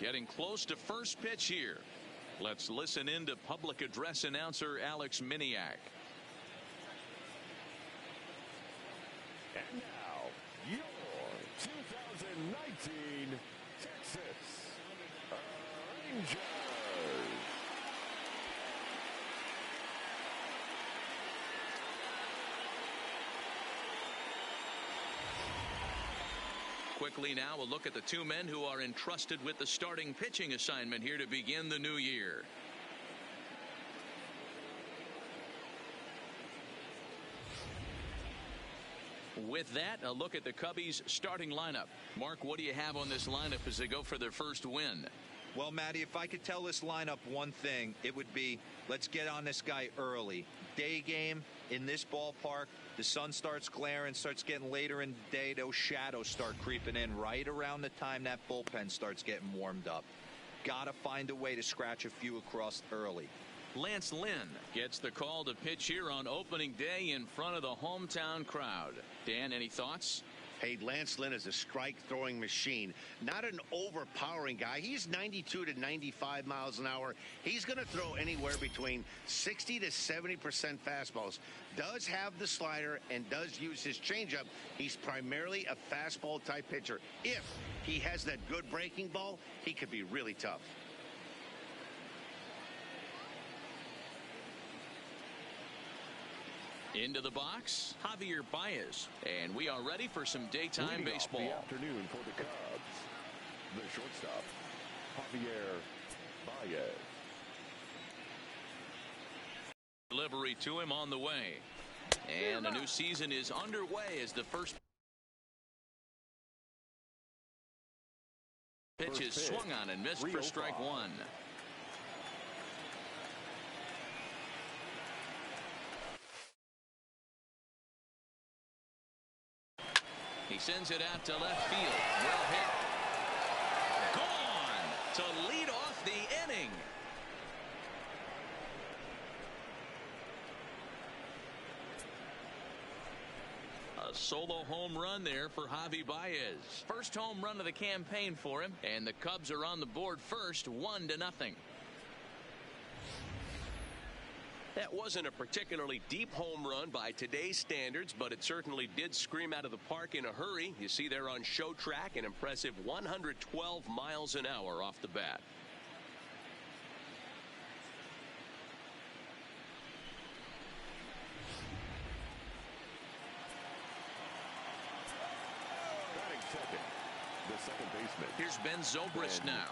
Getting close to first pitch here. Let's listen in to public address announcer Alex Miniak. And now, your 2019 Texas Rangers. Quickly now, we'll look at the two men who are entrusted with the starting pitching assignment here to begin the new year. With that, a look at the Cubbies' starting lineup. Mark, what do you have on this lineup as they go for their first win? Well, Matty, if I could tell this lineup one thing, it would be let's get on this guy early. Day game in this ballpark, the sun starts glaring, starts getting later in the day. Those shadows start creeping in right around the time that bullpen starts getting warmed up. Got to find a way to scratch a few across early. Lance Lynn gets the call to pitch here on opening day in front of the hometown crowd. Dan, any thoughts? Hey, Lance Lynn is a strike-throwing machine. Not an overpowering guy. He's 92 to 95 miles an hour. He's going to throw anywhere between 60 to 70% fastballs. Does have the slider and does use his changeup. He's primarily a fastball-type pitcher. If he has that good breaking ball, he could be really tough. Into the box, Javier Baez. And we are ready for some daytime baseball. The afternoon for the Cubs. The shortstop, Javier Baez. Delivery to him on the way. And a new season is underway as the first pitch is swung on and missed for strike one. He sends it out to left field. Well hit. Gone to lead off the inning. A solo home run there for Javi Baez. First home run of the campaign for him. And the Cubs are on the board first, 1-0. That wasn't a particularly deep home run by today's standards, but it certainly did scream out of the park in a hurry. You see there on show track an impressive 112 miles an hour off the bat. The second baseman. Here's Ben Zobrist now.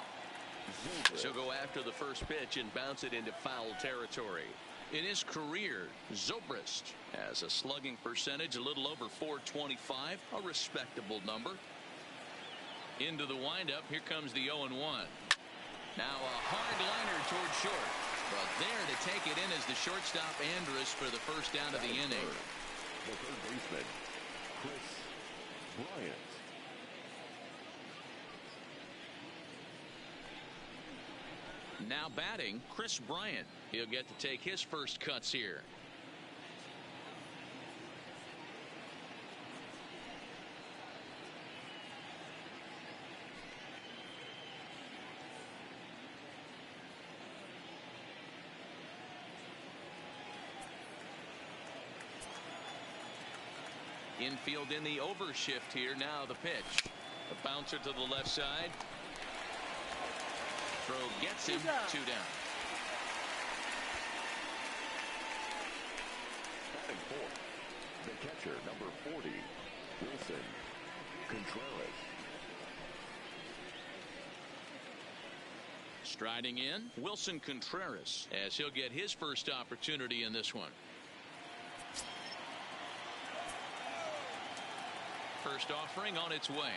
He'll go after the first pitch and bounce it into foul territory. In his career, Zobrist has a slugging percentage a little over .425, a respectable number. Into the windup, here comes the 0-1. Now a hard liner toward short, but there to take it in is the shortstop Andrus for the first down of the inning. The third baseman, Chris Bryant. Now batting, Chris Bryant. He'll get to take his first cuts here. Infield in the overshift here. Now the pitch. A bouncer to the left side. Throw gets him. 2 down. Batting fourth, the catcher, number 40, Wilson Contreras. Striding in, Wilson Contreras, as he'll get his first opportunity in this one. First offering on its way.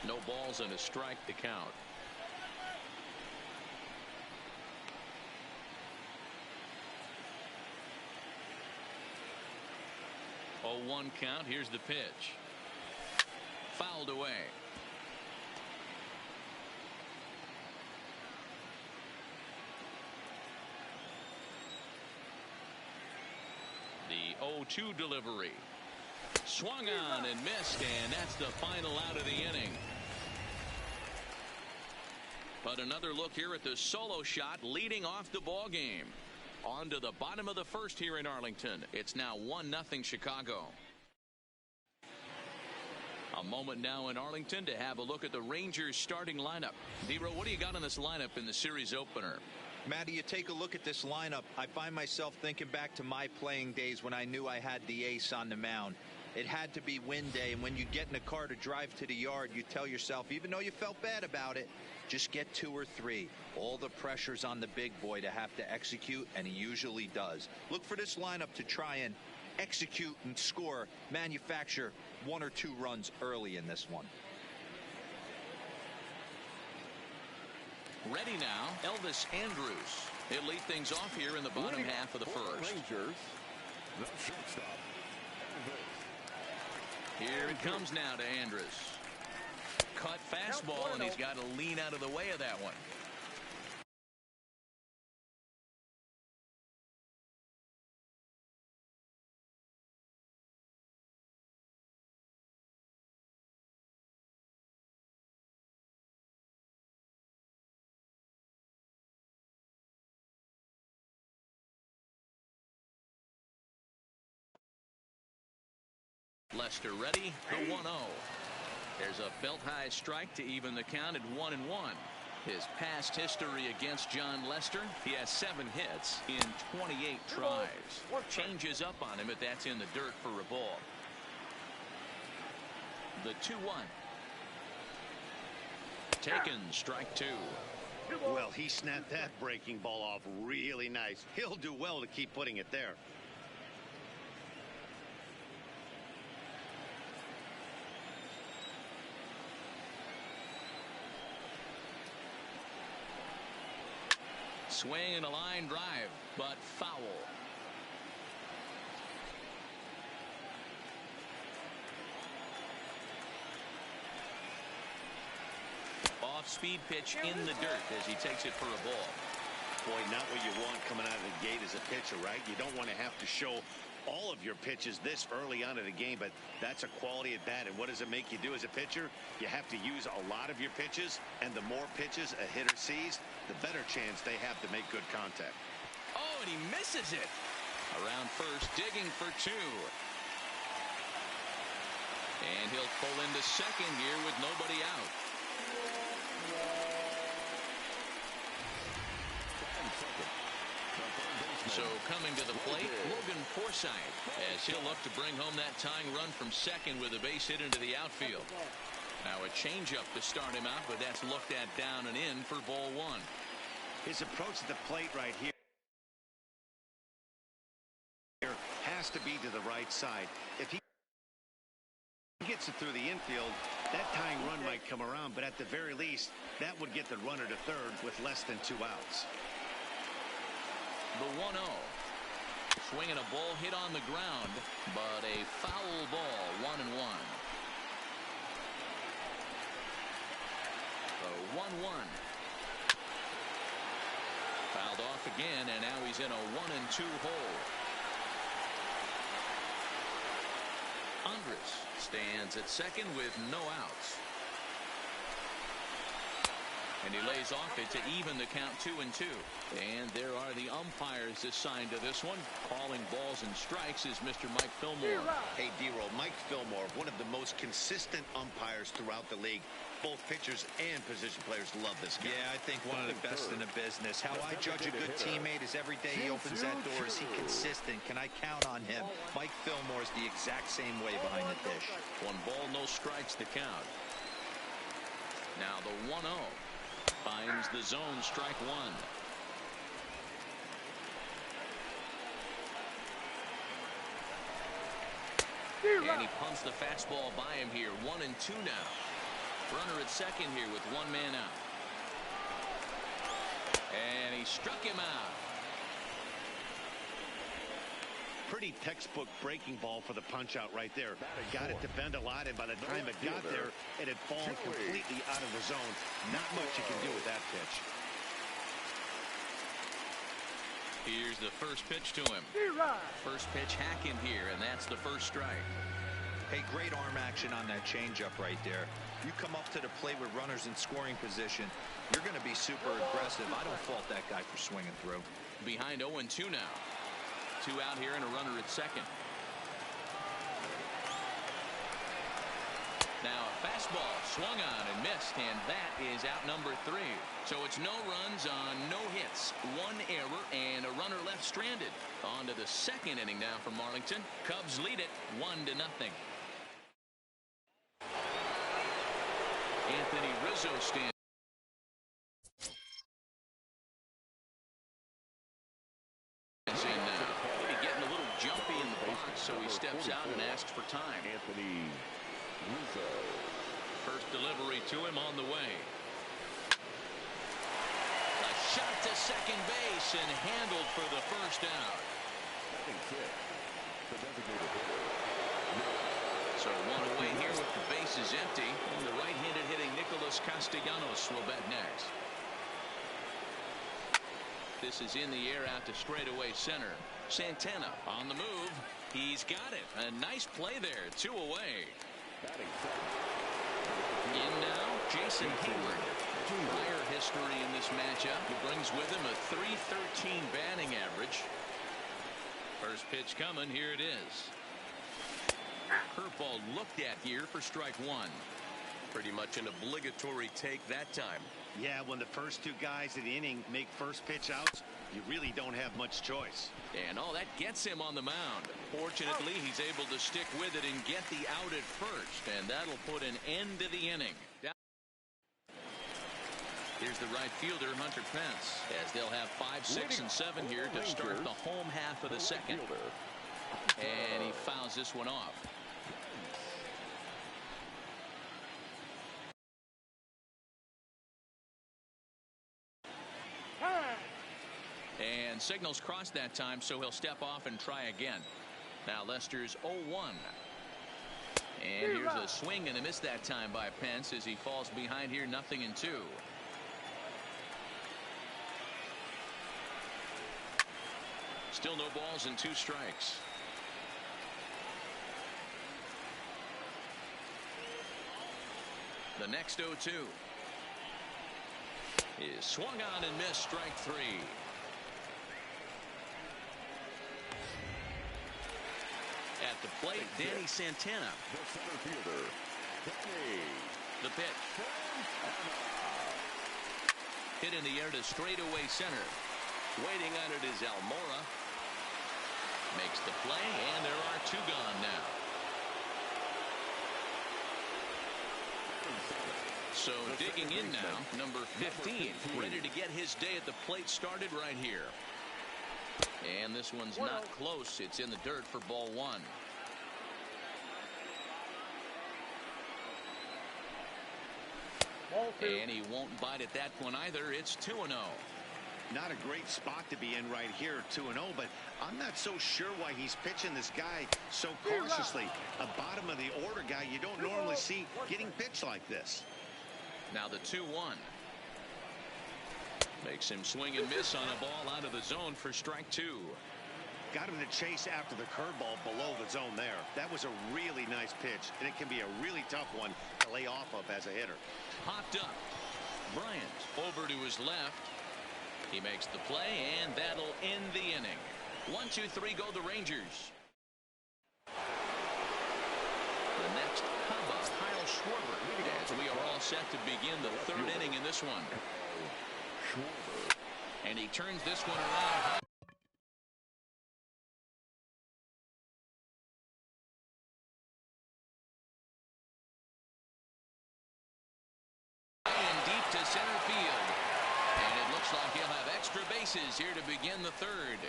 No balls and a strike to count. 0-1 count. Here's the pitch. Fouled away. The 0-2 delivery. Swung on and missed, and that's the final out of the inning. But another look here at the solo shot leading off the ball game. On to the bottom of the first here in Arlington. It's now 1-0 Chicago. A moment now in Arlington to have a look at the Rangers starting lineup. D-Row, what do you got on this lineup in the series opener? Matty, you take a look at this lineup. I find myself thinking back to my playing days when I knew I had the ace on the mound. It had to be win day, and when you get in a car to drive to the yard, you tell yourself, even though you felt bad about it, just get 2 or 3. All the pressure's on the big boy to have to execute, and he usually does. Look for this lineup to try and execute and score, manufacture 1 or 2 runs early in this one. Ready now, Elvis Andrus. He'll lead things off here in the bottom half of the first. Rangers, the shortstop. Here it comes now to Andrus. Cut fastball, and he's got to lean out of the way of that one. Lester ready, the 1-0. There's a belt-high strike to even the count at 1-1. His past history against John Lester, he has 7 hits in 28 tries. Changes up on him, but that's in the dirt for a ball. The 2-1. Taken, strike 2. Well, he snapped that breaking ball off really nice. He'll do well to keep putting it there. Swing and a line drive, but foul. Off-speed pitch in the dirt as he takes it for a ball. Boy, not what you want coming out of the gate as a pitcher, right? You don't want to have to show all of your pitches this early on in the game, but that's a quality at bat. And what does it make you do as a pitcher? You have to use a lot of your pitches, and the more pitches a hitter sees, the better chance they have to make good contact. Oh, and he misses it. Around first, digging for 2. And he'll pull into second here with nobody out. So coming to the plate, Logan Forsythe, as he'll look to bring home that tying run from second with a base hit into the outfield. Now a changeup to start him out, but that's looked at down and in for ball 1. His approach at the plate right here has to be to the right side. If he gets it through the infield, that tying run might come around, but at the very least, that would get the runner to third with less than 2 outs. The 1-0. Swinging a ball hit on the ground, but a foul ball, 1-1. The 1-1. Fouled off again, and now he's in a 1-2 hole. Andrus stands at second with no outs. And he lays off it to even the count 2-2. And there are the umpires assigned to this one. Calling balls and strikes is Mr. Mike Fillmore. Hey, D-Roll, Mike Fillmore, one of the most consistent umpires throughout the league. Both pitchers and position players love this guy. Yeah, I think one of the best in the business. How I judge a good teammate is every day he opens that door. Is he consistent? Can I count on him? Mike Fillmore is the exact same way behind the dish. 1 ball, no strikes to count. Now the 1-0. Finds the zone, strike 1. And he punts the fastball by him here. 1-2 now. Runner at second here with 1 man out. And he struck him out. Pretty textbook breaking ball for the punch out right there. Got it to bend a lot, and by the time it got there, it had fallen completely out of the zone. Not much you can do with that pitch. Here's the first pitch to him. First pitch hacking here, and that's the first strike. Hey, great arm action on that changeup right there. You come up to the plate with runners in scoring position, you're going to be super aggressive. I don't fault that guy for swinging through. Behind 0-2 now. 2 out here and a runner at second. Now a fastball swung on and missed, and that is out number 3. So it's no runs on no hits, 1 error, and a runner left stranded. On to the second inning now from Arlington. Cubs lead it 1-0. Anthony Rizzo stands in now. Maybe getting a little jumpy in the box, so he steps out and asks for time. Anthony Rizzo. First delivery to him on the way. A shot to second base and handled for the first out. The designated hitter. So 1 away here with the bases empty. And the right-handed hitting Nicholas Castellanos will bat next. This is in the air out to straightaway center. Santana on the move. He's got it. A nice play there. 2 away. In now, Jason Hayward. Prior history in this matchup. He brings with him a .313 batting average. First pitch coming. Here it is. Curveball looked at here for strike 1. Pretty much an obligatory take that time. Yeah, when the first 2 guys in the inning make first pitch outs, you really don't have much choice. And all that gets him on the mound. Fortunately, he's able to stick with it and get the out at first, and that'll put an end to the inning. Here's the right fielder, Hunter Pence, as they'll have 5, 6, and 7 here to start the home half of the second. And he fouls this one off. And signals crossed that time, so he'll step off and try again. Now Lester's 0-1. And here's a swing and a miss that time by Pence as he falls behind here, 0-2. Still no balls and 2 strikes. The next 0-2 is swung on and missed, strike 3. At the plate, Danny Santana. The center fielder, Danny. The pitch. Hit in the air to straightaway center. Waiting on it is Almora. Makes the play, and there are 2 gone now. So digging in now, number 15, ready to get his day at the plate started right here. And this one's not close. It's in the dirt for ball 1. And he won't bite at that one either. It's 2-0. Not a great spot to be in right here, 2-0, but I'm not so sure why he's pitching this guy so cautiously. A bottom of the order guy you don't normally see getting pitched like this. Now the 2-1. Makes him swing and miss on a ball out of the zone for strike 2. Got him to chase after the curveball below the zone there. That was a really nice pitch, and it can be a really tough one to lay off of as a hitter. Popped up. Bryant over to his left. He makes the play, and that'll end the inning. 1, 2, 3 go the Rangers. The next Hubba, Kyle Schwarber, as we are all set to begin the 3rd inning in this one. And he turns this one around. And deep to center field. And it looks like he'll have extra bases here to begin the 3rd.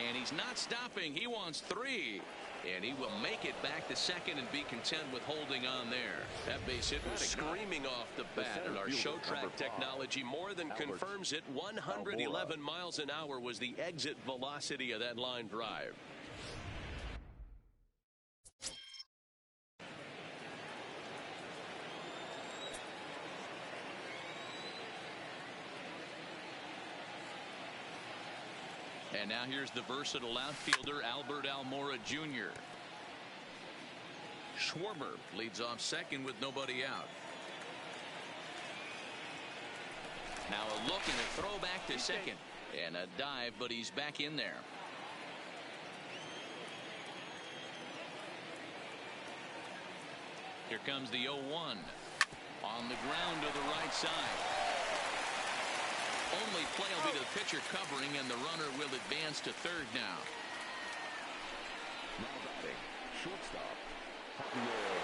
And he's not stopping. He wants 3. And he will make it back to second and be content with holding on there. That base hit was Screaming off the bat, and our show track technology more than confirms it. 111 miles an hour was the exit velocity of that line drive. And now here's the versatile outfielder Albert Almora Jr. Schwarber leads off second with nobody out. Now a look and a throw back to second. And a dive, but he's back in there. Here comes the 0-1. On the ground to the right side. Only play will be to the pitcher covering, and the runner will advance to third now. Now batting, shortstop, Javier.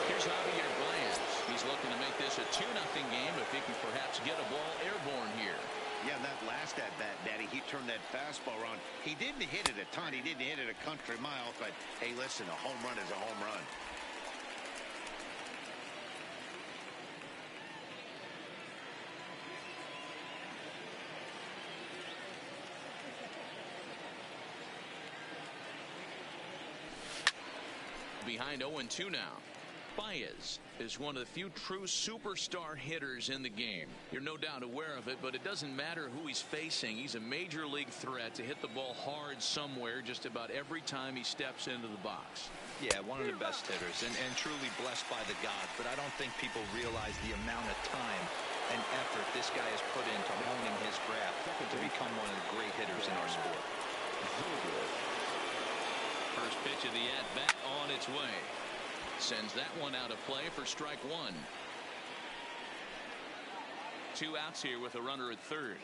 Here's Javier Blanz. He's looking to make this a 2-0 game if he can perhaps get a ball airborne here. Yeah, that last at bat, Daddy, he turned that fastball around. He didn't hit it a ton. He didn't hit it a country mile, but hey, listen, a home run is a home run. Behind 0-2 now. Baez is one of the few true superstar hitters in the game. You're no doubt aware of it, but it doesn't matter who he's facing. He's a major league threat to hit the ball hard somewhere just about every time he steps into the box. Yeah, one of the best hitters and truly blessed by the gods, but I don't think people realize the amount of time and effort this guy has put into honing his craft to become one of the great hitters in our sport. First pitch of the at-bat on its way. Sends that one out of play for strike one. 2 outs here with a runner at third.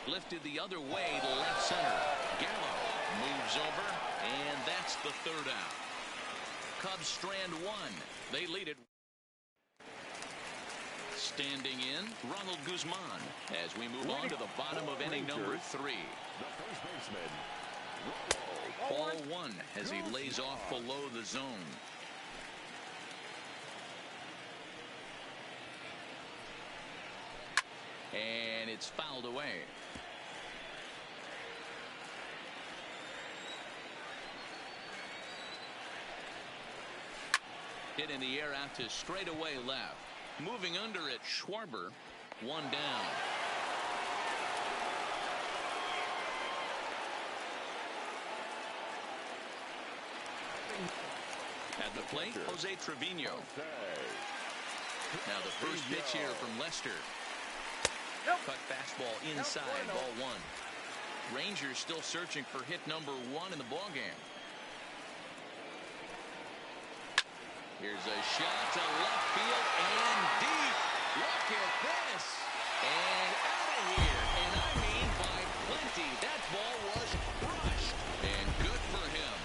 Lifted the other way to left center. Gallo moves over, and that's the third out. Cubs strand one. They lead it. Standing in, Ronald Guzman, as we move on to the bottom of inning number 3. The first baseman, Ball 1 as he lays off below the zone. And it's fouled away. Hit in the air out to straightaway left. Moving under it, Schwarber, one down. At the plate, Jose Trevino. Now the first pitch here from Lester. Cut fastball inside, ball 1. Rangers still searching for hit number 1 in the ballgame. Here's a shot to left field and deep. Look at this. And out of here. And I mean by plenty. That ball was crushed. And good for him.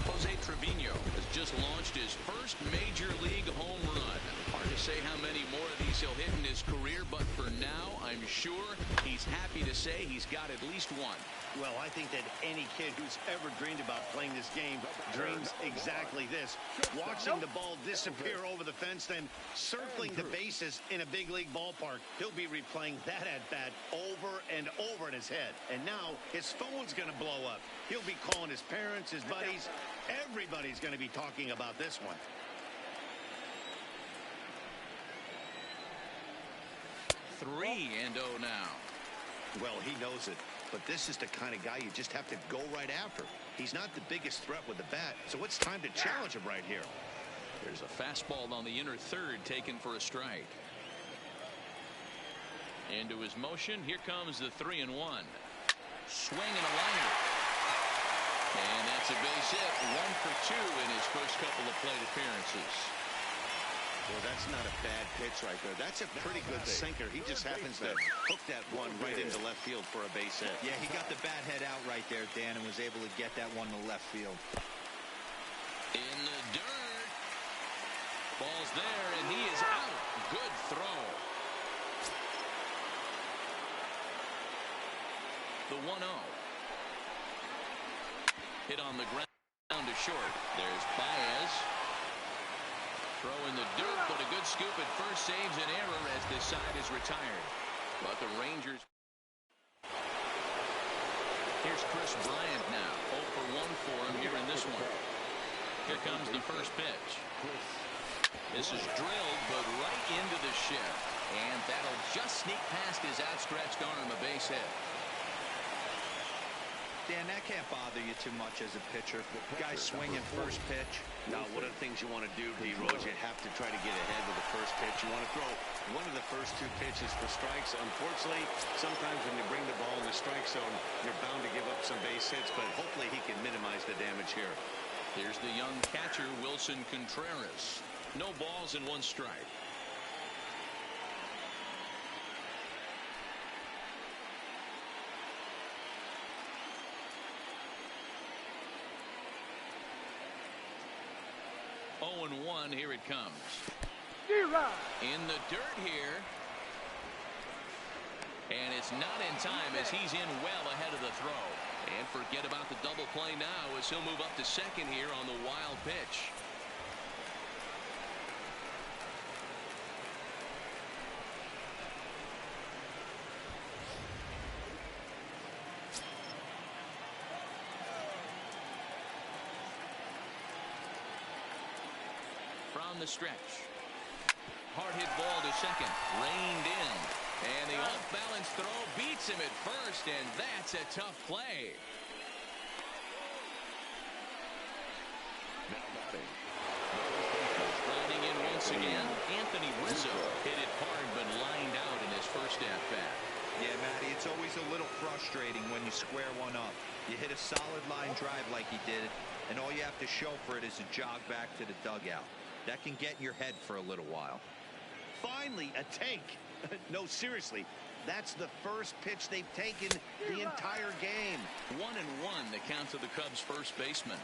Jose Trevino has just launched his first major league home run. Hard to say how many more of these he'll hit in his career, but for now, I'm sure he's happy to say he's got at least one. Well, I think that any kid who's ever dreamed about playing this game dreams exactly this. Watching the ball disappear over the fence, then circling the bases in a big league ballpark. He'll be replaying that at-bat over and over in his head. And now his phone's going to blow up. He'll be calling his parents, his buddies. Everybody's going to be talking about this one. 3-0 now. Well, he knows it. But this is the kind of guy you just have to go right after. He's not the biggest threat with the bat, so it's time to challenge him right here. There's a fastball on the inner third taken for a strike. Into his motion. Here comes the 3-1. Swing and a liner. And that's a base hit. 1 for 2 in his first couple of plate appearances. Well, that's not a bad pitch right there. That's a pretty good sinker. He just happens to hook that one right into left field for a base hit. Yeah, he got the bat head out right there, Dan, and was able to get that one to left field. In the dirt. Ball's there, and he is out. Good throw. The 1-0. Hit on the ground to short. There's Baez. Throw in the dirt, but a good scoop at first saves an error as this side is retired. But the Rangers. Here's Chris Bryant now. 0 for 1 for him here in this one. Here comes the first pitch. This is drilled, but right into the shift. And that'll just sneak past his outstretched arm, a base hit. Dan, that can't bother you too much as a pitcher. Guy swinging first pitch. Now, one of the things you want to do, D-Rose, you have to try to get ahead with the first pitch. You want to throw one of the first two pitches for strikes. Unfortunately, sometimes when you bring the ball in the strike zone, you're bound to give up some base hits, but hopefully he can minimize the damage here. Here's the young catcher, Wilson Contreras. No balls and 1 strike. Oh and 1, here it comes. In the dirt here. And it's not in time as he's in well ahead of the throw. And forget about the double play now as he'll move up to second here on the wild pitch. From the stretch. Hard hit ball to second. Reined in. And the off-balance throw beats him at first, and that's a tough play. Sliding in once again, Anthony Rizzo hit it hard but lined out in his first at-bat. Yeah, Matty, it's always a little frustrating when you square one up. You hit a solid line drive like he did, and all you have to show for it is a jog back to the dugout. That can get in your head for a little while. Finally, a take. No, seriously, that's the first pitch they've taken the entire game. 1-1, the count to the Cubs' first baseman.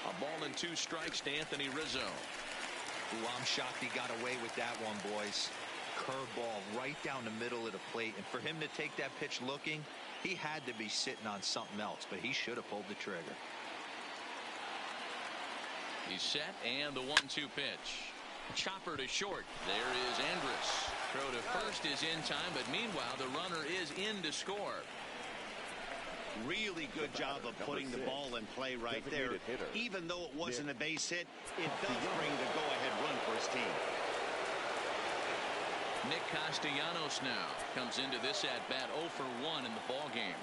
A ball and 2 strikes to Anthony Rizzo. Ooh, I'm shocked he got away with that one, boys. Curveball right down the middle of the plate, and for him to take that pitch looking, he had to be sitting on something else, but he should have pulled the trigger. He's set, and the 1-2 pitch. Chopper to short. There is Andrus. Throw to first is in time, but meanwhile the runner is in to score. Really good job of putting the ball in play right there. Even though it wasn't a base hit, it does bring the go-ahead run for his team. Nick Castellanos now comes into this at-bat 0 for 1 in the ball game.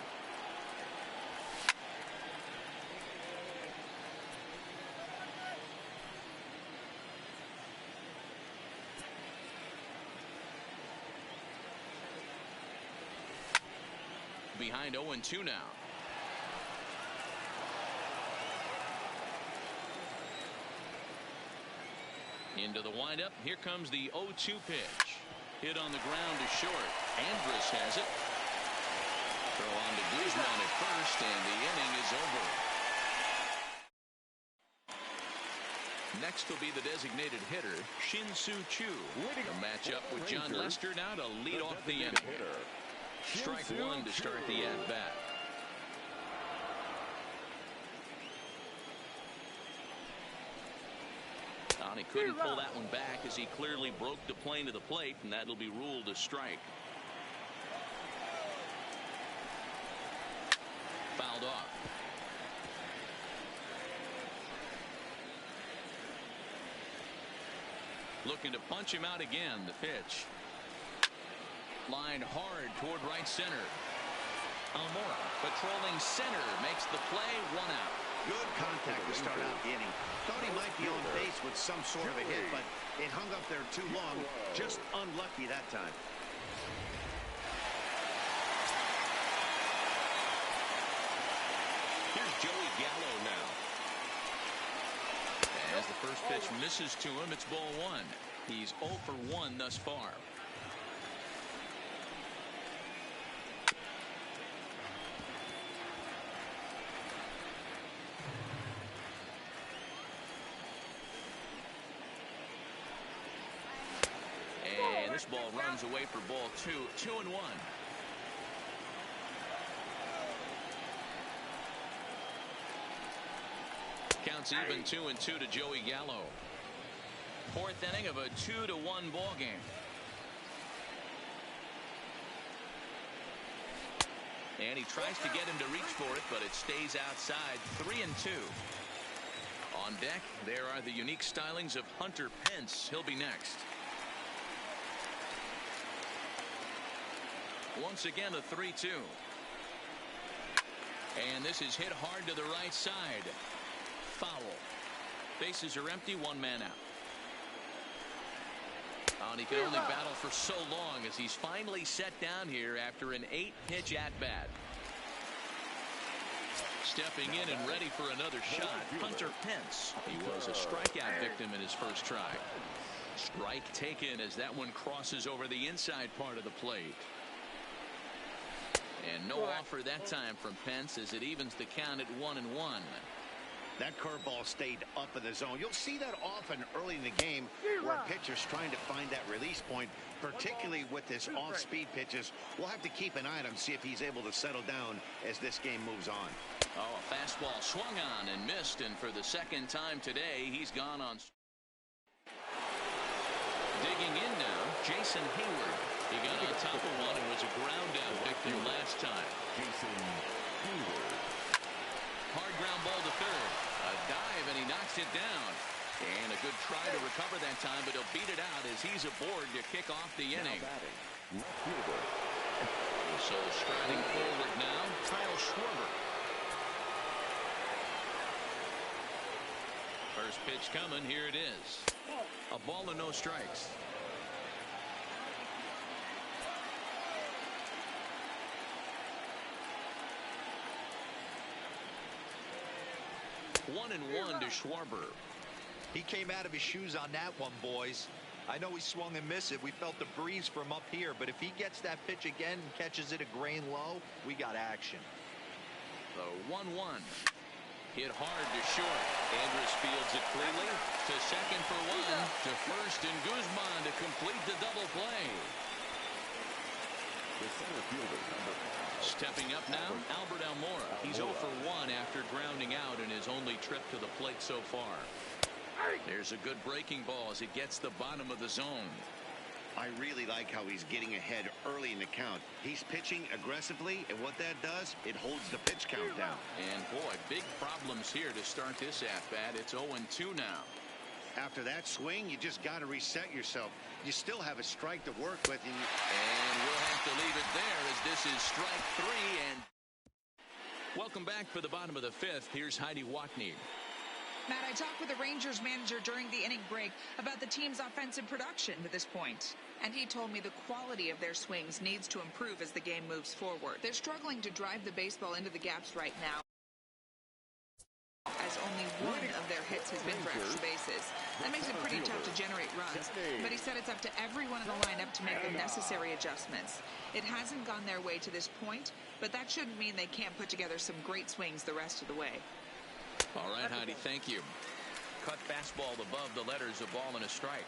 Behind 0-2 now. Into the windup. Here comes the 0-2 pitch. Hit on the ground to short. Andrus has it. Throw on to Guzman at first, and the inning is over. Next will be the designated hitter, Shin-Soo Choo. A matchup with John Lester now to lead off the inning. Strike 1 to start the at-bat. He couldn't pull that one back as he clearly broke the plane to the plate, and that'll be ruled a strike. Fouled off. Looking to punch him out again. The pitch. Line hard toward right center. Almora patrolling center makes the play. 1 out. Good contact to start out the inning. Thought he might be on base with some sort of a hit, but it hung up there too long. Just unlucky that time. Here's Joey Gallo now. As the first pitch misses to him, it's ball 1. He's 0 for 1 thus far. And this ball runs away for ball 2. 2-1. Counts even 2-2 to Joey Gallo. 4th inning of a 2-1 ball game. And he tries to get him to reach for it, but it stays outside. 3-2. On deck, there are the unique stylings of Hunter Pence. He'll be next. Once again, a 3-2. And this is hit hard to the right side. Foul. Bases are empty, one man out. And he can only battle for so long as he's finally set down here after an 8-pitch at-bat. Stepping in and ready for another shot, Hunter Pence. He was a strikeout victim in his first try. Strike taken as that one crosses over the inside part of the plate. And no offer that time from Pence as it evens the count at 1-1. That curveball stayed up in the zone. You'll see that often early in the game where a pitcher's trying to find that release point, particularly with his off-speed pitches. We'll have to keep an eye on him, see if he's able to settle down as this game moves on. Oh, a fastball swung on and missed, and for the second time today, he's gone on. Digging in now, Jason Hayward. He got on top of one and was a ground-out victim last time. Jason Hayward. Hard ground ball to third. A dive, and he knocks it down. And a good try to recover that time, but he'll beat it out as he's aboard to kick off the inning. Left fielder. So striding forward now, Kyle Schwarber. First pitch coming, here it is. A ball and no strikes. One and one to Schwarber. He came out of his shoes on that one, boys. I know he swung and missed it. We felt the breeze from up here, but if he gets that pitch again and catches it a grain low, we got action. The 1-1. Hit hard to short. Andrus fields it cleanly to second for one, to first, and Guzman to complete the double play. The center fielder, number 5. Stepping up now, Albert Almora. He's 0 for 1 after grounding out in his only trip to the plate so far. There's a good breaking ball as it gets the bottom of the zone. I really like how he's getting ahead early in the count. He's pitching aggressively, and what that does, it holds the pitch count down. And boy, big problems here to start this at-bat. It's 0-2 now. After that swing, you just got to reset yourself. You still have a strike to work with. And we'll have to leave it there as this is strike 3. And welcome back for the bottom of the 5th. Here's Heidi Watney. Matt, I talked with the Rangers manager during the inning break about the team's offensive production to this point. And he told me the quality of their swings needs to improve as the game moves forward. They're struggling to drive the baseball into the gaps right now, as only one of their hits has been for extra bases. That makes it pretty tough to generate runs. But he said it's up to everyone in the lineup to make the necessary adjustments. It hasn't gone their way to this point, but that shouldn't mean they can't put together some great swings the rest of the way. All right, Heidi, thank you. Cut fastball above the letters, a ball and a strike.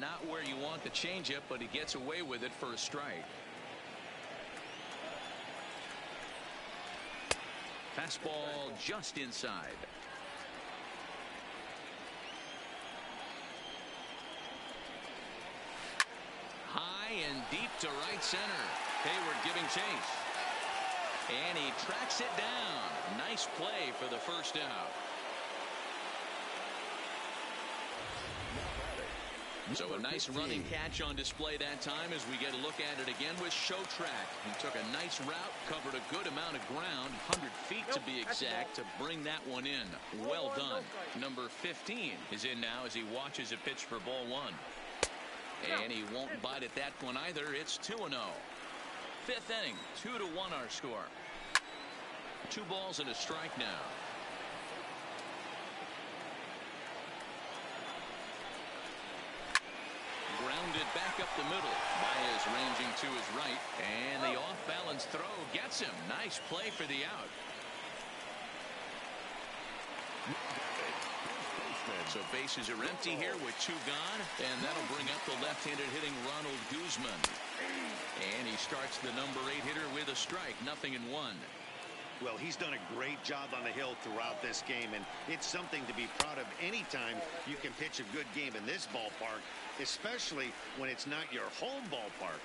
Not where you want the changeup, but he gets away with it for a strike. Fastball just inside. High and deep to right center. Hayward giving chase. And he tracks it down. Nice play for the first out. So a nice running catch on display that time as we get a look at it again with Showtrack. He took a nice route, covered a good amount of ground, 100 feet to be exact, to bring that one in. Well done. Number 15 is in now as he watches a pitch for ball 1. And he won't bite at that one either. It's 2-0. 5th inning, 2-1 our score. 2 balls and a strike now. Grounded back up the middle. Baez ranging to his right. And the off-balance throw gets him. Nice play for the out. So bases are empty here with 2 gone. And that'll bring up the left-handed hitting Ronald Guzman. And he starts the number 8 hitter with a strike. 0-1. Well, he's done a great job on the hill throughout this game, and it's something to be proud of anytime you can pitch a good game in this ballpark, especially when it's not your home ballpark.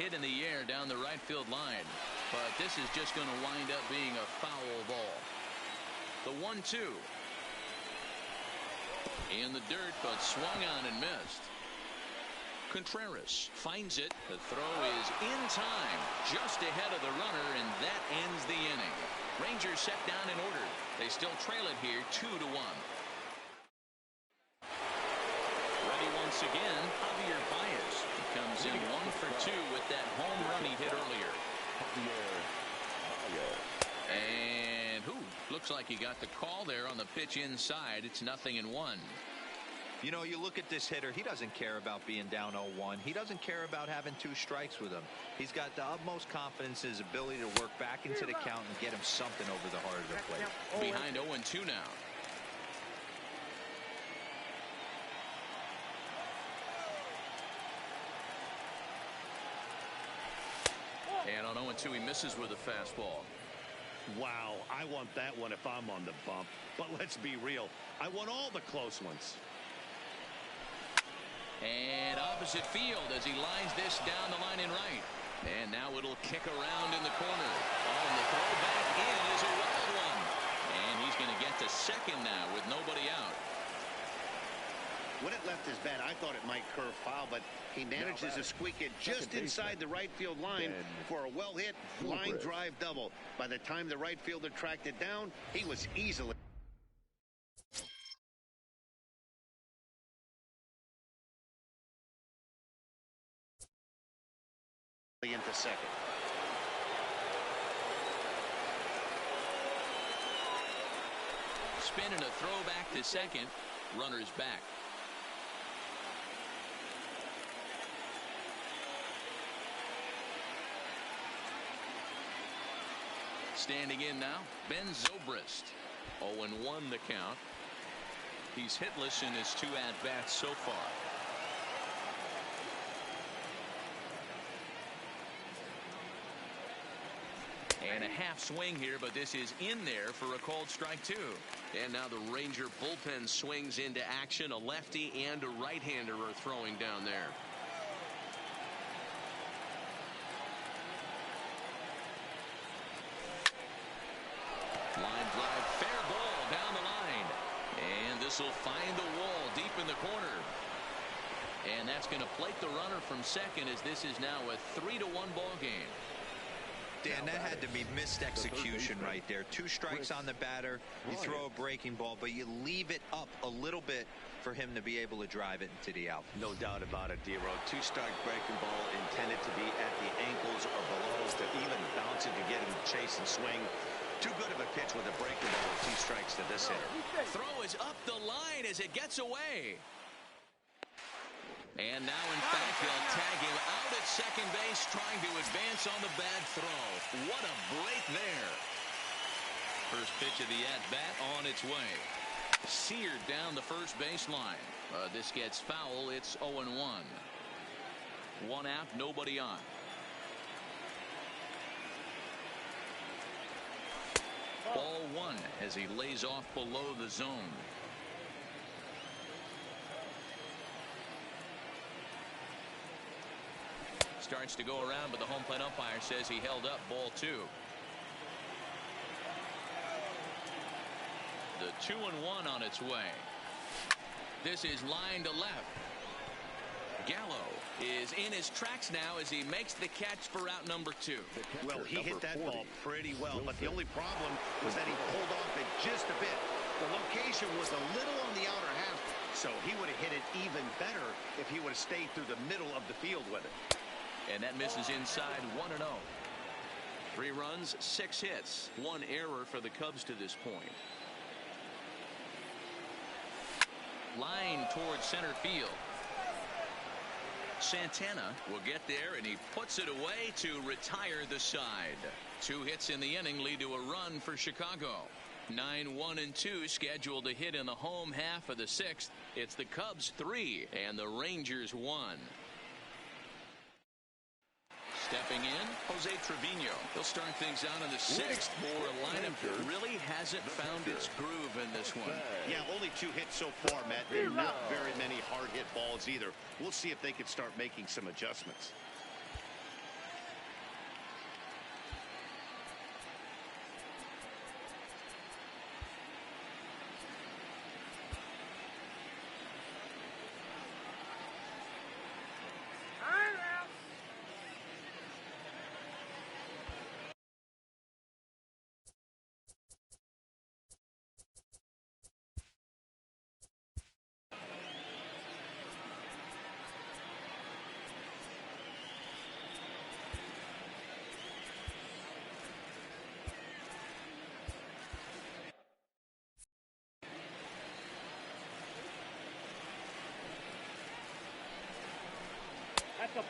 Hit in the air down the right field line, but this is just going to wind up being a foul ball. The 1-2. In the dirt, but swung on and missed. Contreras finds it. The throw is in time, just ahead of the runner, and that ends the inning. Rangers set down in order. They still trail it here 2-1. Ready once again, Javier Baez. He comes in 1 for 2 with that home run he hit earlier. And looks like he got the call there on the pitch inside. It's 0-1. You know, you look at this hitter, he doesn't care about being down 0-1. He doesn't care about having 2 strikes with him. He's got the utmost confidence in his ability to work back into the count and get him something over the heart of the plate. Behind 0-2 now. And on 0-2, he misses with a fastball. Wow, I want that one if I'm on the bump. But let's be real, I want all the close ones. And opposite field as he lines this down the line in right. And now it'll kick around in the corner. Oh, and the throw back in is a wild one. And he's going to get to second now with nobody out. When it left his bat, I thought it might curve foul, but he manages to squeak it just inside the right field line for a well-hit line drive double. By the time the right fielder tracked it down, he was easily into second. Spin and a throw back to second. Runner's back. Standing in now, Ben Zobrist. 0-1 the count. He's hitless in his 2 at-bats so far. And a half swing here, but this is in there for a called strike 2. And now the Ranger bullpen swings into action. A lefty and a right-hander are throwing down there. Line drive, fair ball down the line. And this will find the wall deep in the corner. And that's going to plate the runner from second as this is now a 3-1 ball game. Dan, that had to be missed execution right there. 2 strikes on the batter. You throw a breaking ball, but you leave it up a little bit for him to be able to drive it into the outfield. No doubt about it, D-Road. 2-strike breaking ball intended to be at the ankles or below to even bounce it to get him to chase and swing. Too good of a pitch with a breaking ball with 2 strikes to this hitter. Throw is up the line as it gets away. And now, in fact, they'll tag him out at second base, trying to advance on the bad throw. What a break there. First pitch of the at-bat on its way. Seared down the first baseline. This gets foul. It's 0-1. 1 out, nobody on. Ball 1 as he lays off below the zone. Starts to go around, but the home plate umpire says he held up ball 2. The 2-1 on its way. This is line to left. Gallo is in his tracks now as he makes the catch for out number 2. Well, he hit that ball pretty well, but the only problem was that he pulled off it just a bit. The location was a little on the outer half, so he would have hit it even better if he would have stayed through the middle of the field with it. And that misses inside 1-0. 3 runs, 6 hits, 1 error for the Cubs to this point. Line towards center field. Santana will get there, and he puts it away to retire the side. 2 hits in the inning lead to a run for Chicago. 9-1-2 scheduled to hit in the home half of the 6th. It's the Cubs 3 and the Rangers 1. Stepping in, Jose Trevino. He'll start things out in the 6th for a lineup that really hasn't found its groove in this one. Yeah, only 2 hits so far, Matt, and not very many hard hit balls either. We'll see if they can start making some adjustments.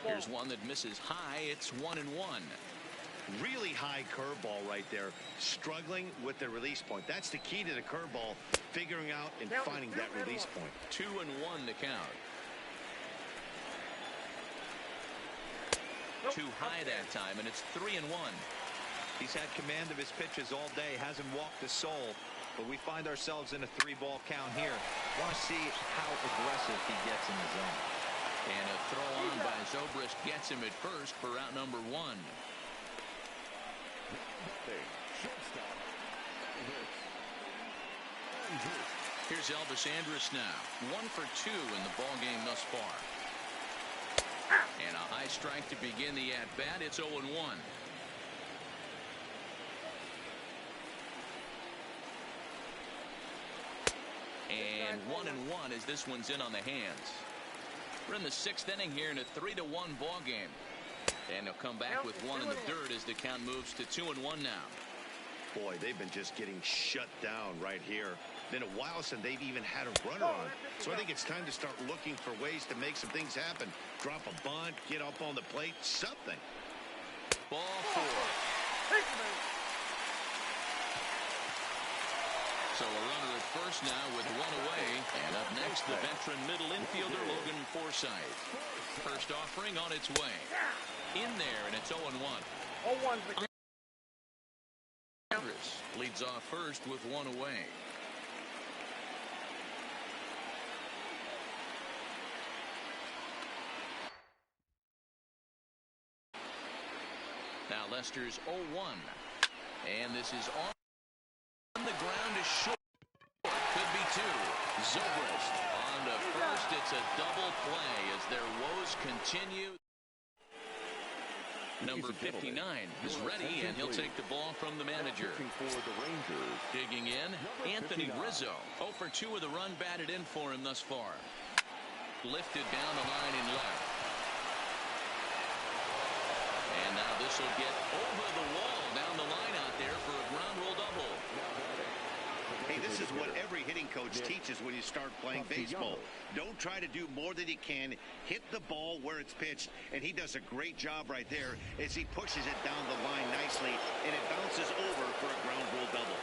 Here's one that misses high. It's 1-1. Really high curveball right there. Struggling with the release point. That's the key to the curveball, figuring out and finding that release point. 2-1 to count. Too high that time, and it's 3-1. He's had command of his pitches all day, hasn't walked a soul, but we find ourselves in a 3-ball count here. Want to see how aggressive he gets in the zone. And a throw on by Zobrist gets him at first for out number 1. Here's Elvis Andrus now. 1 for 2 in the ball game thus far. And a high strike to begin the at-bat. It's 0-1. And 1-1 as this one's in on the hands. We're in the 6th inning here in a 3-1 ball game. And they'll come back with 1 in the dirt as the count moves to 2-1 now. Boy, they've been just getting shut down right here. Been a while since they've even had a runner on. So I think it's time to start looking for ways to make some things happen. Drop a bunt, get up on the plate, something. Ball 4. So a runner at first now with 1 away. And up next, the veteran middle infielder Logan Forsythe. First offering on its way. In there, and it's 0-1. 0-1. Andrus leads off first with 1 away. Now Lester's 0-1. And this is on the ground is short. Could be 2. Zobrist on to first. It's a double play as their woes continue. Number 59 is ready, and he'll take the ball from the manager. Digging in, Anthony Rizzo. 0 for 2 with a run batted in for him thus far. Lifted down the line in left. And now this will get over the wall down the line out there for a ground rule double. Hey, this is what every hitting coach teaches when you start playing baseball. Don't try to do more than you can. Hit the ball where it's pitched, and he does a great job right there as he pushes it down the line nicely, and it bounces over for a ground rule double.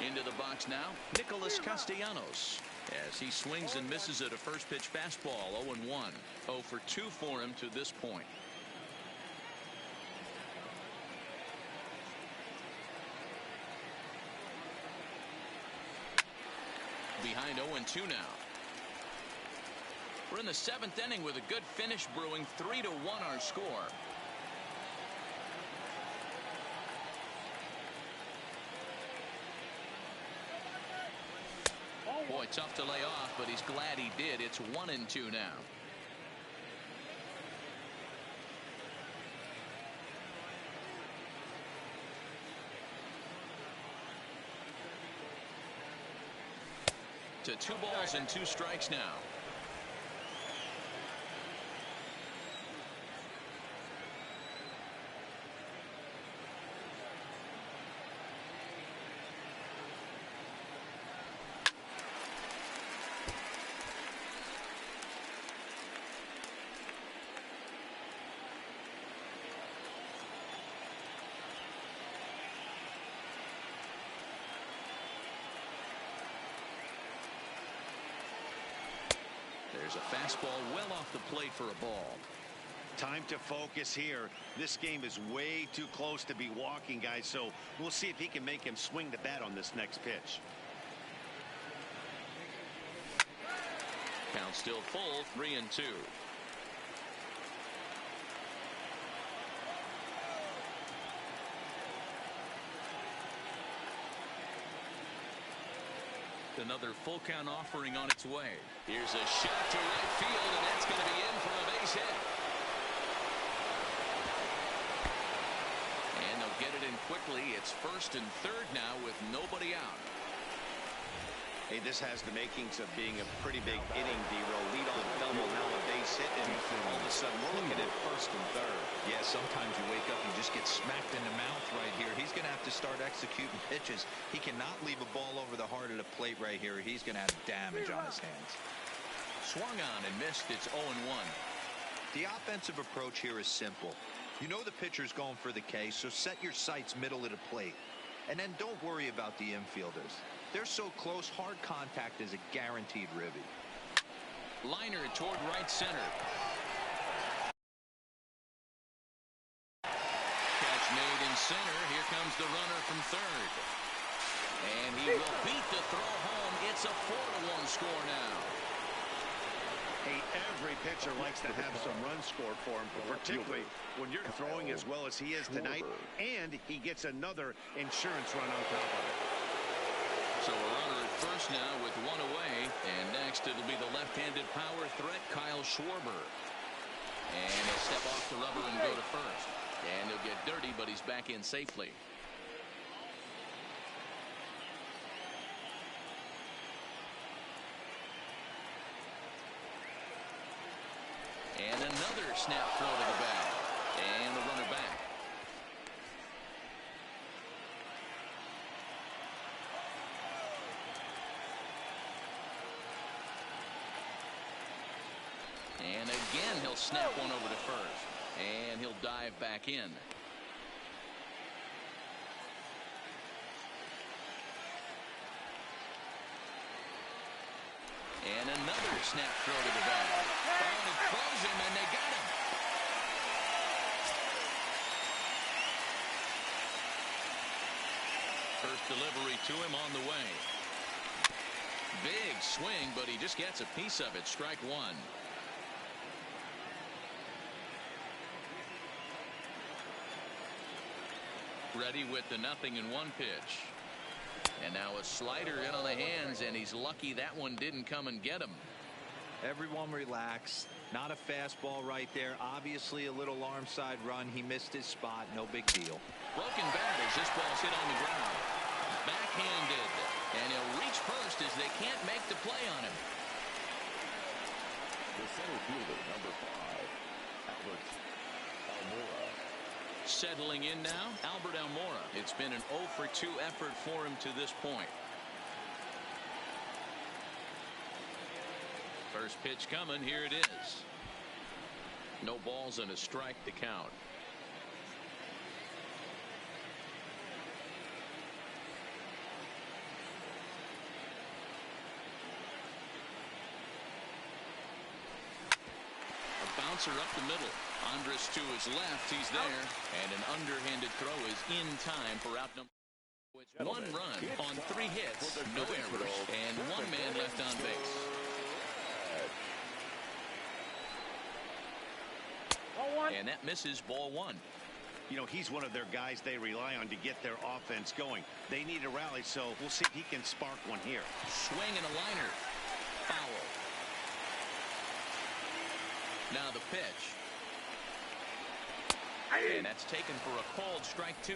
Into the box now, Nicholas Castellanos. As he swings and misses at a first pitch fastball, 0-1. 0 for 2 for him to this point. Behind 0-2 now. We're in the 7th inning with a good finish brewing. 3-1 our score. Boy, tough to lay off, but he's glad he did. It's 1-2 now. To 2 balls and 2 strikes now. There's a fastball well off the plate for a ball. Time to focus here. This game is way too close to be walking, guys, so we'll see if he can make him swing the bat on this next pitch. Count still full, 3-2. Another full count offering on its way. Here's a shot to right field, and that's going to be in for a base hit. And they'll get it in quickly. It's 1st and 3rd now with nobody out. Hey, this has the makings of being a pretty big inning, D-Row. Lead off double, now a base base hit, and all of a sudden we're looking at first and third. Yeah, sometimes you wake up, you just get smacked in the mouth right here. He's going to have to start executing pitches. He cannot leave a ball over the heart of the plate right here. He's going to have damage on his hands. Swung on and missed. It's 0-1. The offensive approach here is simple. You know the pitcher's going for the K, so set your sights middle of the plate. And then don't worry about the infielders. They're so close, hard contact is a guaranteed ribby. Liner toward right center. Catch made in center. Here comes the runner from third. And he will beat the throw home. It's a 4-1 score now. Hey, every pitcher likes to have some runs scored for him, particularly when you're throwing as well as he is tonight, and he gets another insurance run on top of it. So a runner at first now with one away, and next it'll be the left-handed power threat, Kyle Schwarber. And he'll step off the rubber and go to first. And he'll get dirty, but he's back in safely. And another snap throw to the bag. And the runner back. And again, he'll snap one over to first. And he'll dive back in. And another snap throw to the bag. Oh, and it throws him, and they got him. First delivery to him on the way. Big swing, but he just gets a piece of it. Strike one. Ready with the 0-1 pitch. And now a slider in on the hands, and he's lucky that one didn't come and get him. Everyone relax. Not a fastball right there. Obviously a little arm side run. He missed his spot. No big deal. Broken bat as this ball's hit on the ground. Backhanded. And he'll reach first as they can't make the play on him. The center fielder, number 5, Albert Almora. Settling in now, Albert Almora. It's been an 0-for-2 effort for him to this point. First pitch coming. Here it is. No balls and a strike to count. A bouncer up the middle. Andres to his left. He's there. And an underhanded throw is in time for out number. It's one run on 3 hits, no errors, and 1 man left on base. And that misses, ball 1. You know, he's one of their guys they rely on to get their offense going. They need a rally, so we'll see if he can spark one here. Swing and a liner. Foul. Now the pitch. And that's taken for a called strike 2.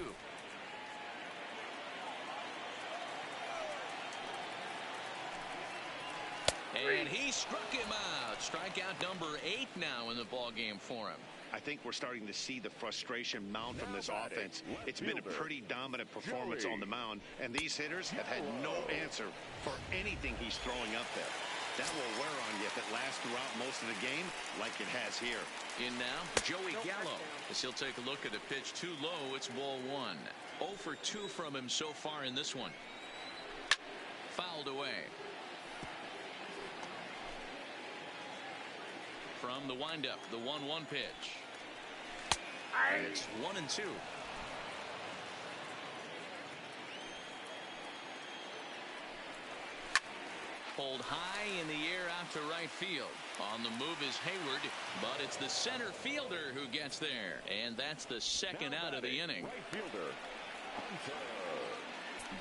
And he struck him out. Strikeout number 8 now in the ball game for him. I think we're starting to see the frustration mount from this offense. It's been a pretty dominant performance on the mound, and these hitters have had no answer for anything he's throwing up there. That will wear on you if it lasts throughout most of the game like it has here. In now, Joey Gallo. As he'll take a look at a pitch too low, it's ball 1. 0-for-2 from him so far in this one. Fouled away. From the windup, the 1-1 pitch. And it's 1-2. Pulled high in the air out to right field. On the move is Hayward, but it's the center fielder who gets there. And that's the second out of the inning. Right fielder, Hunter.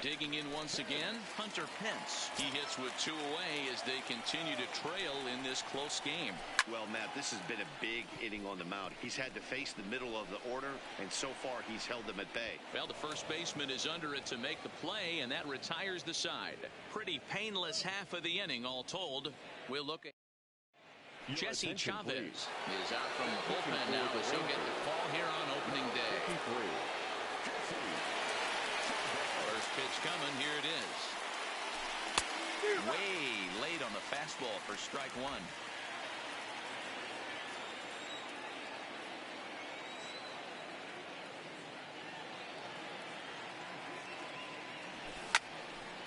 Digging in once again, Hunter Pence. He hits with 2 away as they continue to trail in this close game. Well, Matt, this has been a big inning on the mound. He's had to face the middle of the order, and so far he's held them at bay. Well, the first baseman is under it to make the play, and that retires the side. Pretty painless half of the inning, all told. We'll look at Jesse Chavez is out from the bullpen now as he'll get the call here on opening day. First pitch coming. Here it is. Way late on the fastball for strike one.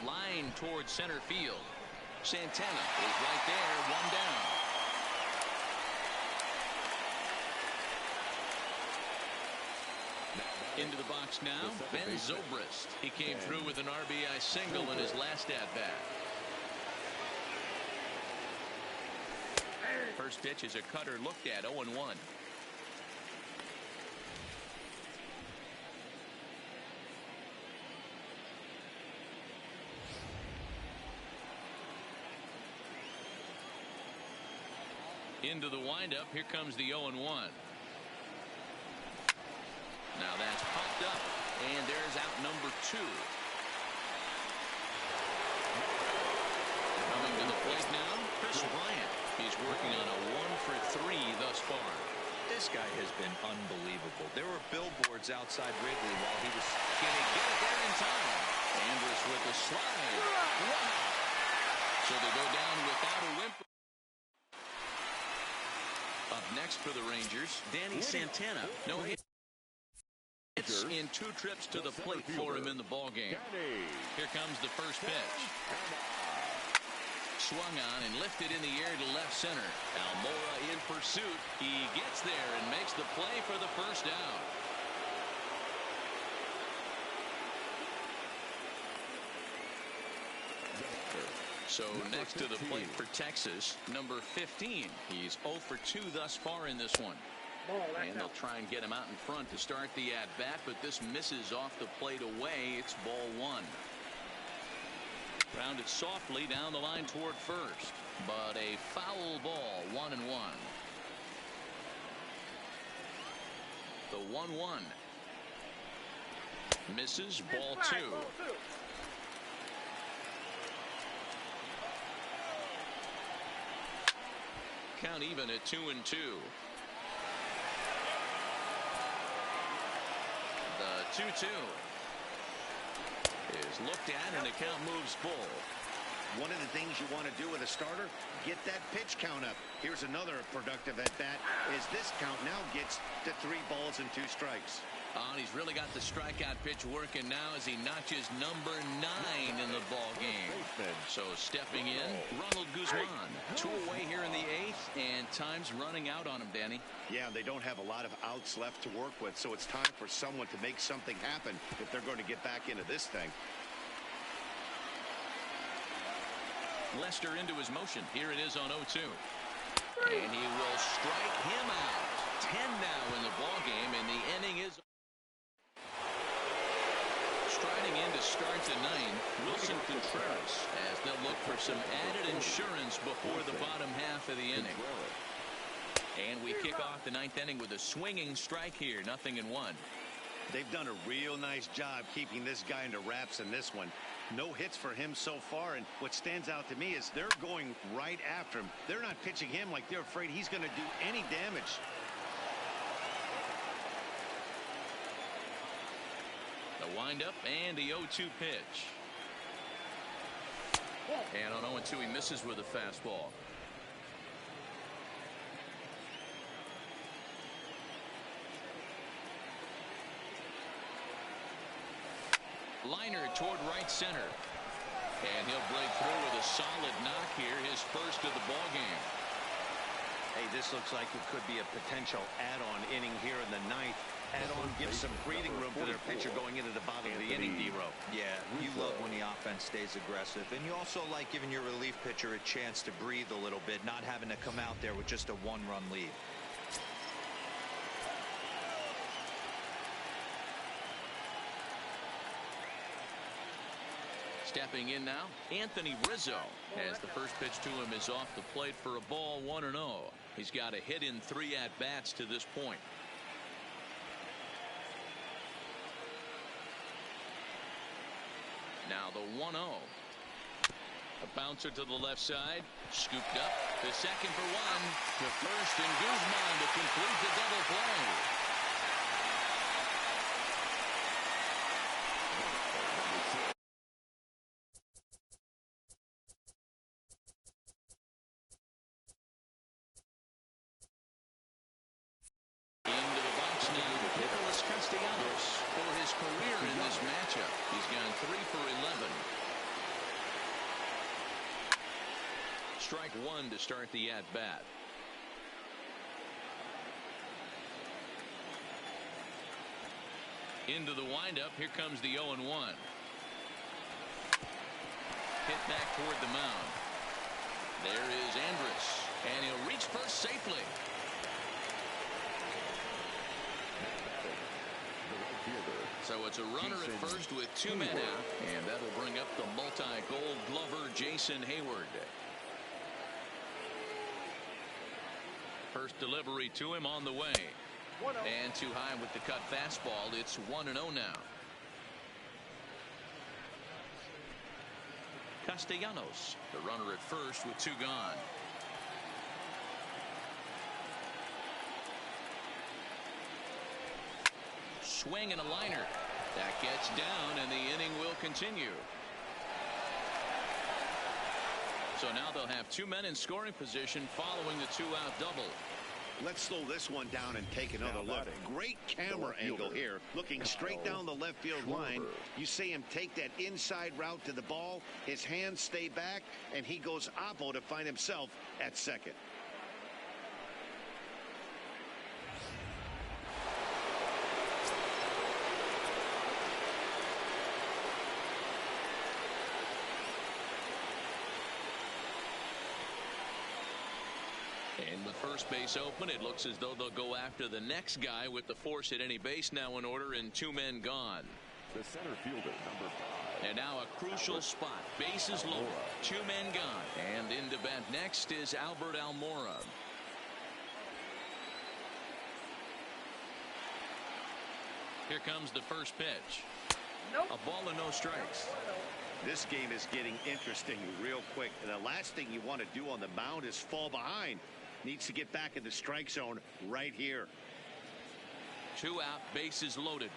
Line towards center field. Santana is right there, one down. Into the box now, Ben Zobrist. He came through with an RBI single in his last at-bat. First pitch is a cutter looked at, 0-1. Into the windup. Here comes the 0-1. Now that's popped up, and there's out number 2. Coming to the plate now, Chris Bryant. He's working on a 1-for-3 thus far. This guy has been unbelievable. There were billboards outside Wrigley while he was. Can he get it there in time? Andrus with the slide. Wow. So they go down without a whimper. Up next for the Rangers, Danny Santana. No hits in 2 trips to the plate for him in the ballgame. Here comes the first pitch. Swung on and lifted in the air to left center. Almora in pursuit. He gets there and makes the play for the first out. So next to the plate for Texas, number 15. He's 0 for 2 thus far in this one. And they'll try and get him out in front to start the at-bat, but this misses off the plate away. It's ball 1. Grounded softly down the line toward first, but a foul ball, 1-1. The 1-1 misses, ball 2. Count even at 2-2. The 2-2 is looked at, and the count moves full. One of the things you want to do with a starter, get that pitch count up. Here's another productive at bat as this count now gets to 3 balls and 2 strikes. And he's really got the strikeout pitch working now as he notches number 9 in the ball game. So stepping in, Ronald Guzman. 2 away here in the 8th, and time's running out on him, Danny. Yeah, they don't have a lot of outs left to work with, so it's time for someone to make something happen if they're going to get back into this thing. Lester into his motion. Here it is on 0-2. And he will strike him out. 10 now in the ball game, and the inning is striding in to start the 9th, Wilson Contreras, as they'll look for some added insurance before the bottom half of the inning. And we kick off the 9th inning with a swinging strike here, 0-1. They've done a real nice job keeping this guy into wraps in this one. No hits for him so far, and what stands out to me is they're going right after him. They're not pitching him like they're afraid he's going to do any damage. The windup and the 0-2 pitch. And on 0-2 he misses with a fastball. Liner toward right center. And he'll break through with a solid knock here, his first of the ball game. Hey, this looks like it could be a potential add-on inning here in the 9th. Add-on gives some breathing room to their pitcher going into the bottom of the inning, D-Row. Yeah, you love when the offense stays aggressive. And you also like giving your relief pitcher a chance to breathe a little bit, not having to come out there with just a 1-run lead. Stepping in now, Anthony Rizzo, as the first pitch to him is off the plate for a ball, 1-0. He's got a hit in 3 at-bats to this point. Now the 1-0. A bouncer to the left side. Scooped up. The second for one. To first and Guzman to complete the double play. Into the box now. Nicholas Castellanos for his career in this matchup. He's gone 3 for 11. Strike one to start the at-bat. Into the windup. Here comes the 0-1. Hit back toward the mound. There is Andrus, and he'll reach first safely. So it's a runner at first with 2 men out, and that'll bring up the multi-gold glover Jason Hayward. First delivery to him on the way. And too high with the cut fastball. It's 1-0 now. Castellanos, the runner at first with 2 gone. Swing and a liner. That gets down, and the inning will continue. So now they'll have 2 men in scoring position following the 2-out double. Let's slow this one down and take another look. Great camera angle here. Looking straight down the left field line. You see him take that inside route to the ball. His hands stay back, and he goes oppo to find himself at second. And with first base open, it looks as though they'll go after the next guy with the force at any base now in order and 2 men gone. The center fielder, number 5. And now a crucial spot. Bases loaded. 2 men gone. And into bat next is Albert Almora. Here comes the first pitch. A ball and no strikes. This game is getting interesting real quick. And the last thing you want to do on the mound is fall behind. Needs to get back in the strike zone right here. 2 out, bases loaded.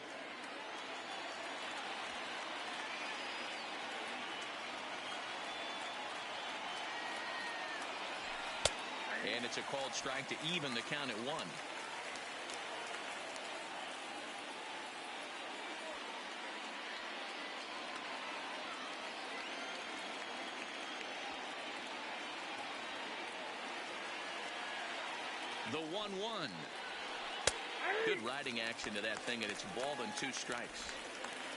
And it's a called strike to even the count at 1. The 1-1. Good riding action to that thing, and it's ball and 2 strikes.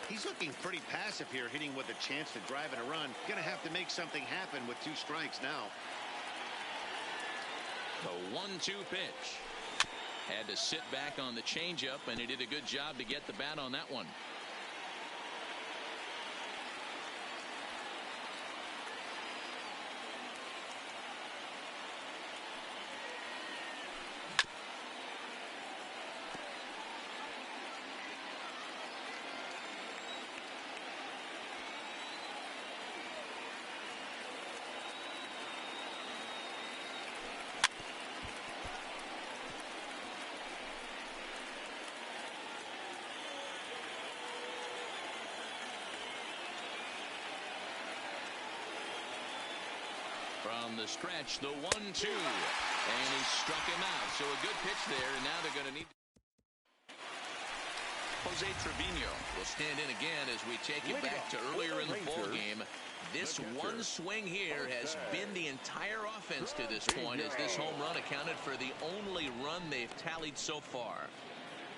He's looking pretty passive here, hitting with a chance to drive in a run. Gonna have to make something happen with 2 strikes now. The 1-2 pitch. Had to sit back on the changeup, and he did a good job to get the bat on that one. From the stretch, the 1-2, and he struck him out. So a good pitch there, and now they're going to need. Jose Trevino will stand in again as we take you back to earlier in the ball game. This one swing here has been the entire offense to this point, as this home run accounted for the only run they've tallied so far.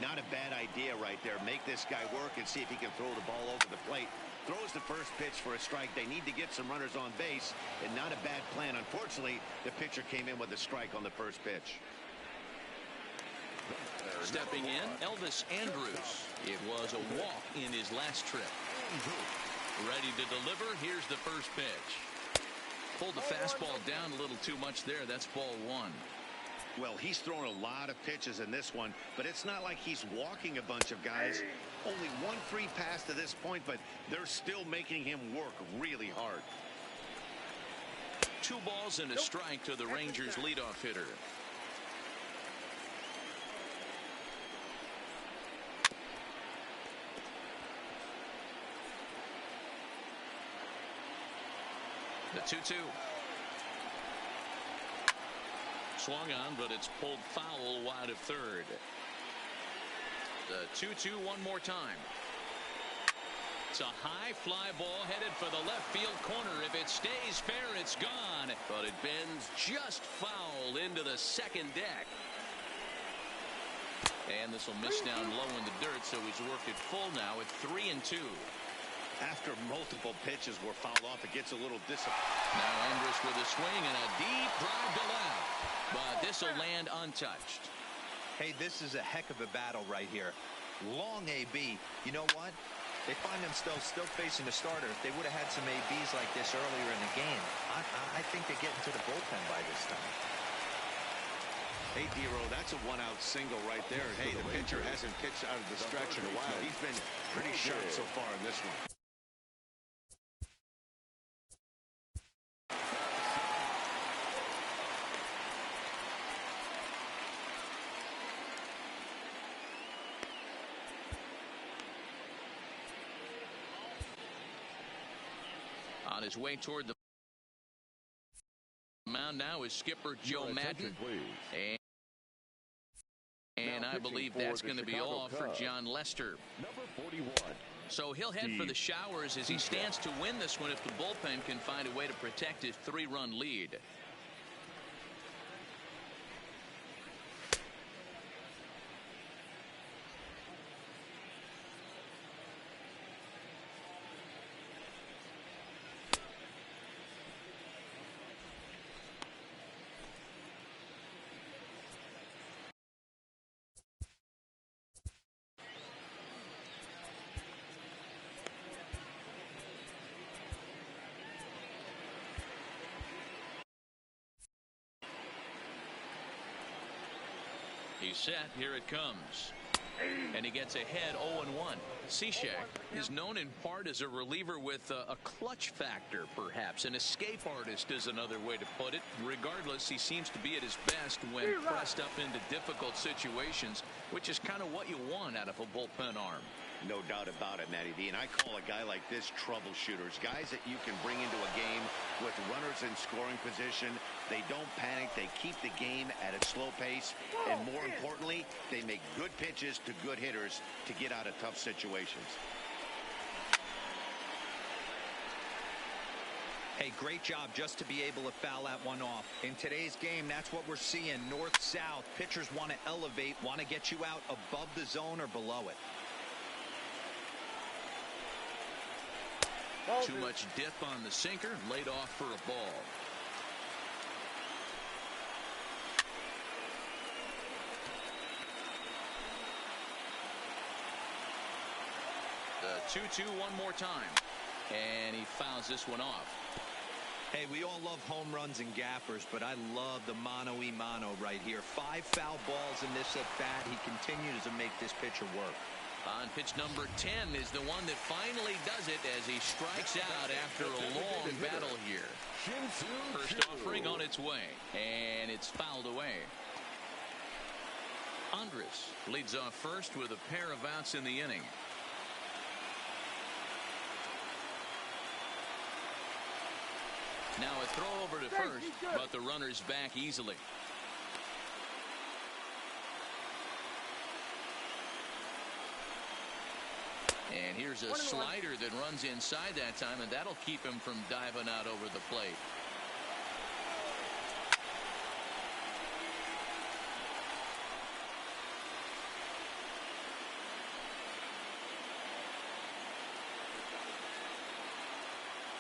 Not a bad idea right there. Make this guy work and see if he can throw the ball over the plate. Throws the first pitch for a strike. They need to get some runners on base, and not a bad plan. Unfortunately, the pitcher came in with a strike on the first pitch. Stepping in, Elvis Andrus. It was a walk in his last trip. Ready to deliver. Here's the first pitch. Pulled the fastball down a little too much there. That's ball 1. Well, he's thrown a lot of pitches in this one, but it's not like he's walking a bunch of guys. Only 1 free pass to this point, but they're still making him work really hard. 2 balls and a strike to the Rangers leadoff hitter. The 2-2. Swung on, but it's pulled foul wide of third. The 2-2 one more time. It's a high fly ball headed for the left field corner. If it stays fair, it's gone. But it bends just foul into the second deck. And this will miss down low in the dirt, so he's worked it full now at 3-2. After multiple pitches were fouled off, it gets a little disappointing. Now Andrus with a swing and a deep drive to left. But this will land untouched. Hey, this is a heck of a battle right here. Long AB. You know what? They find themselves still facing the starter. If they would have had some ABs like this earlier in the game, I think they get into the bullpen by this time. Hey, D-Row, that's a one-out single right there. Hey, the pitcher hasn't pitched out of the stretch in a while. He's been pretty sharp so far in this one. On his way toward the mound now is skipper Joe Madden. And I believe that's going to be all for John Lester. Number 41. So he'll head for the showers as he stands to win this one if the bullpen can find a way to protect his 3-run lead. He's set. Here it comes. And he gets ahead 0-1. Cishek is known in part as a reliever with a clutch factor, perhaps. An escape artist is another way to put it. Regardless, he seems to be at his best when pressed up into difficult situations, which is kind of what you want out of a bullpen arm. No doubt about it, Matty D. And I call a guy like this troubleshooters. Guys that you can bring into a game with runners in scoring position. They don't panic. They keep the game at a slow pace. And more importantly, they make good pitches to good hitters to get out of tough situations. Hey, great job just to be able to foul that one off. In today's game, that's what we're seeing. North-south. Pitchers want to elevate, want to get you out above the zone or below it. Too much dip on the sinker, laid off for a ball. The 2-2 one more time. And he fouls this one off. Hey, we all love home runs and gappers, but I love the mano-y-mano right here. 5 foul balls in this at-bat. He continues to make this pitcher work. On pitch number 10 is the one that finally does it as he strikes out after a long battle here. First offering on its way, and it's fouled away. Andrus leads off first with a pair of outs in the inning. Now a throw over to first, but the runner's back easily. And here's a slider that runs inside that time, and that'll keep him from diving out over the plate.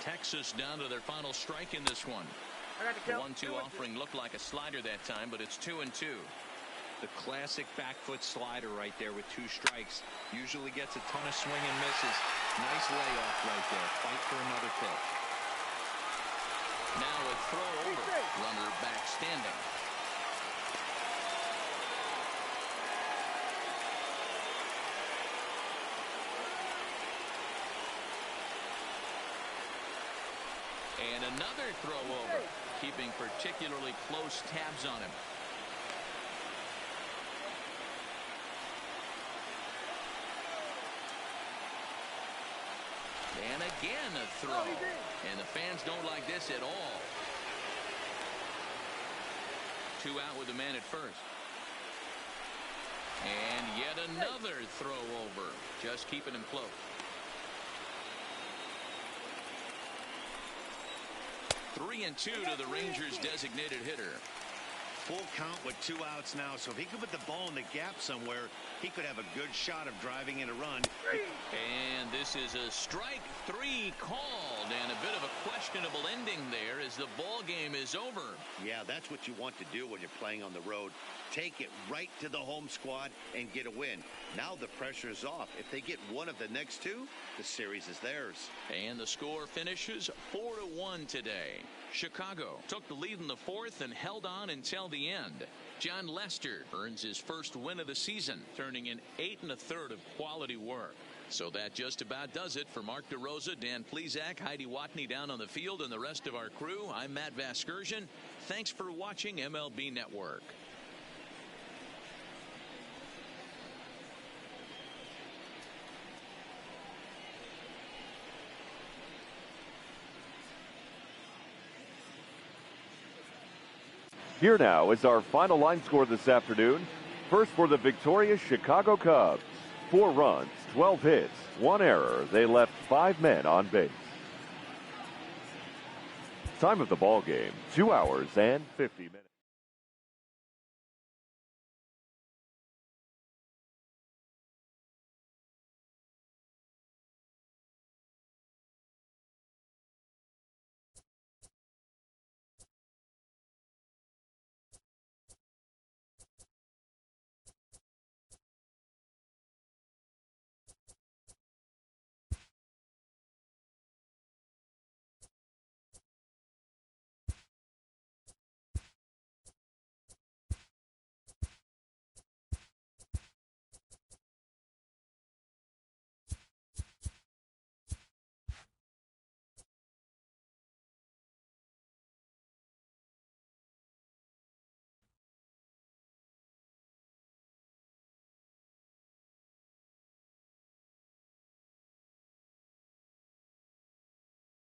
Texas down to their final strike in this one. The 1-2 offering looked like a slider that time, but it's 2-2. The classic back foot slider right there with 2 strikes. Usually gets a ton of swing and misses. Nice layoff right there. Fight for another pitch. Now a throw over. Runner back standing. And another throw over, keeping particularly close tabs on him. And again a throw. And the fans don't like this at all. 2 out with the man at first. And yet another throw over. Just keeping him close. Three and 2 to the Rangers' designated hitter. Full count with 2 outs now, so if he could put the ball in the gap somewhere, he could have a good shot of driving in a run. And this is a strike 3 called, and a bit of a questionable ending there as the ball game is over. Yeah, that's what you want to do when you're playing on the road. Take it right to the home squad and get a win. Now the pressure is off. If they get one of the next 2, the series is theirs. And the score finishes 4-1 today. Chicago took the lead in the 4th and held on until the end. John Lester earns his first win of the season, turning in 8 1/3 of quality work. So that just about does it for Mark DeRosa, Dan Plesac, Heidi Watney down on the field, and the rest of our crew. I'm Matt Vasgersian. Thanks for watching MLB Network. Here now is our final line score this afternoon. First for the victorious Chicago Cubs. 4 runs, 12 hits, 1 error. They left 5 men on base. Time of the ball game, 2 hours and 50 minutes.